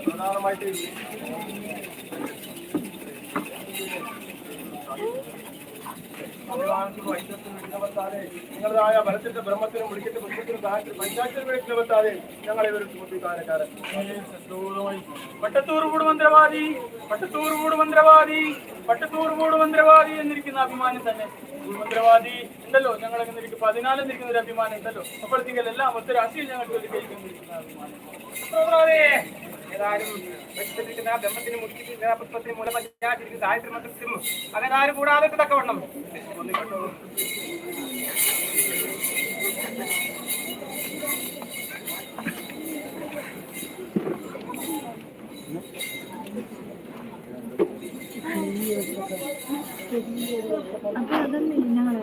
പ്രധാനമായിട്ട് നിങ്ങളതായ ബലത്തിന്റെ ബ്രഹ്മത്തിനും വിളിക്കത്തെ പുഷ്പത്തിനും സഹായത്തിനും പഞ്ചായത്തിന് വേണ്ടി ഞങ്ങളെ ഒരു ചുമത്തിക്കാരക്കാരൻ പട്ടത്തൂർകൂട് മന്ത്രവാദി പട്ടത്തൂർകൂട് മന്ത്രവാദി പട്ടത്തൂർകൂട് മന്ത്രവാദി എന്നിരിക്കുന്ന അഭിമാനം തന്നെ മന്ത്രവാദി ഉണ്ടല്ലോ ഞങ്ങളെ 14 എന്നിരിക്കുന്ന ഒരു അഭിമാനം ഉണ്ടല്ലോ അപ്പോഴത്തേക്കും എല്ലാം ഒത്തിരി അസിയിൽ ഞങ്ങൾക്ക് വേണ്ടി ജയിക്കുന്നിരിക്കുന്ന അഭിമാനം ഏതായാലും വെച്ചിരിക്കുന്ന ബ്രഹ്മത്തിന് മുഖ്യ പുഷ്പത്തിന് മൂല പഞ്ചായത്തിന് ഗായത്രി മന്ത്രത്തിനും അങ്ങനെ ആരും കൂടാതെ തക്കവണ്ണം കേട്ടോ. അപ്പൊ അതന്നെ ഞങ്ങളെ